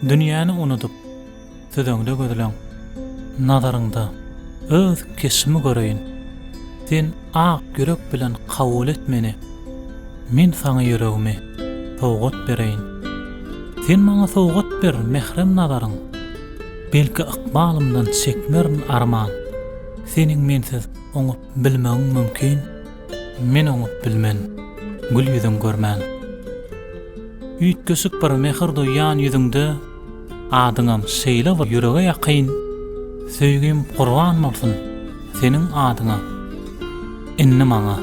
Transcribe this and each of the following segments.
Dünýäni unutup, tüdöňde gözleň, nazarynda öz kesimi göreýin. Sen ak yürek bilen kabul et meni. Men saňa yüregimi sowgat bereýin. Sen maňa sowgat ber mehrem nazaryň. Belki ykbalymdan çekmerin arman. Seniň mensiz oňup bilmegiň mümkin. Men oňup bilmen. Gül ýüzüň görmän. Üýtgesik bir mehr duýan ýüzüňde adyňam şeýle bir ýürege ýakyn. Söýgüm gurban bolsun seniň adyňa. Inni maňa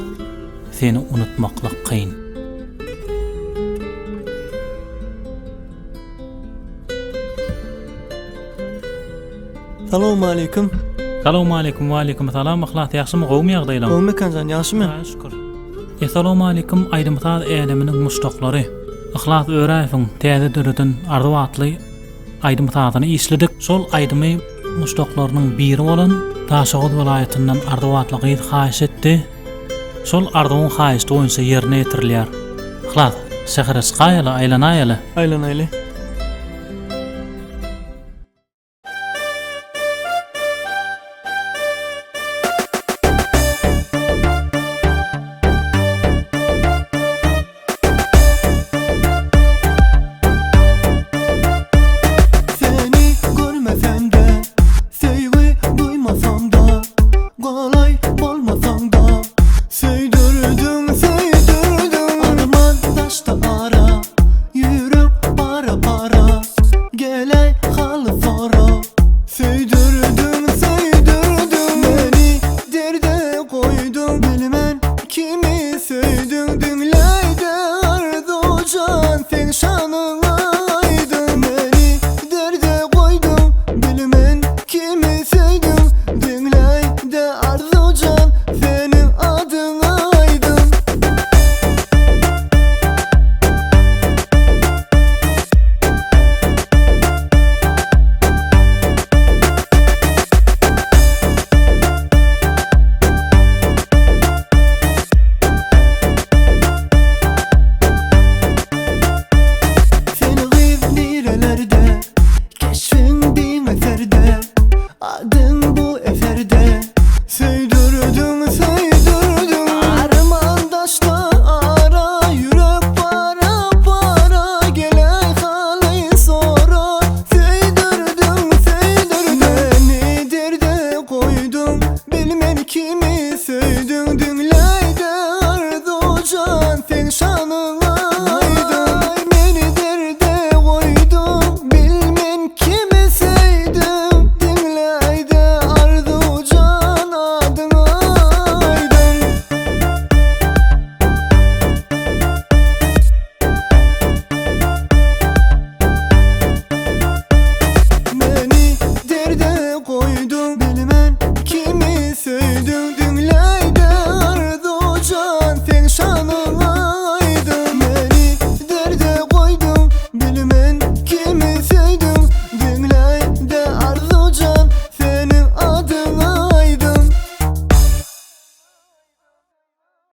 seni unutmaklyk kyn. Salamu aleykum. Salamu aleykum we aleykum salam. Ahlat ýaşymy gowmy ýagdaýlar? Gowmy kanjan ýaşymy? Şükür. Assalamu aleykum aýdymsaz äleminiň muşdoklary. Ahlat öýräýiň täze döredin arzuwatly aýdymsazyny isledik. Şol aýdymy muşdoklarynyň biri bolan Taşagod welaýatyndan arzuwatlygy haýyş etdi. Şol arzuwyň haýyşy boýunça ýerine ýetirilýär. Ahlat şäher esgaýla aýlanaýaly. Aýlanaýly.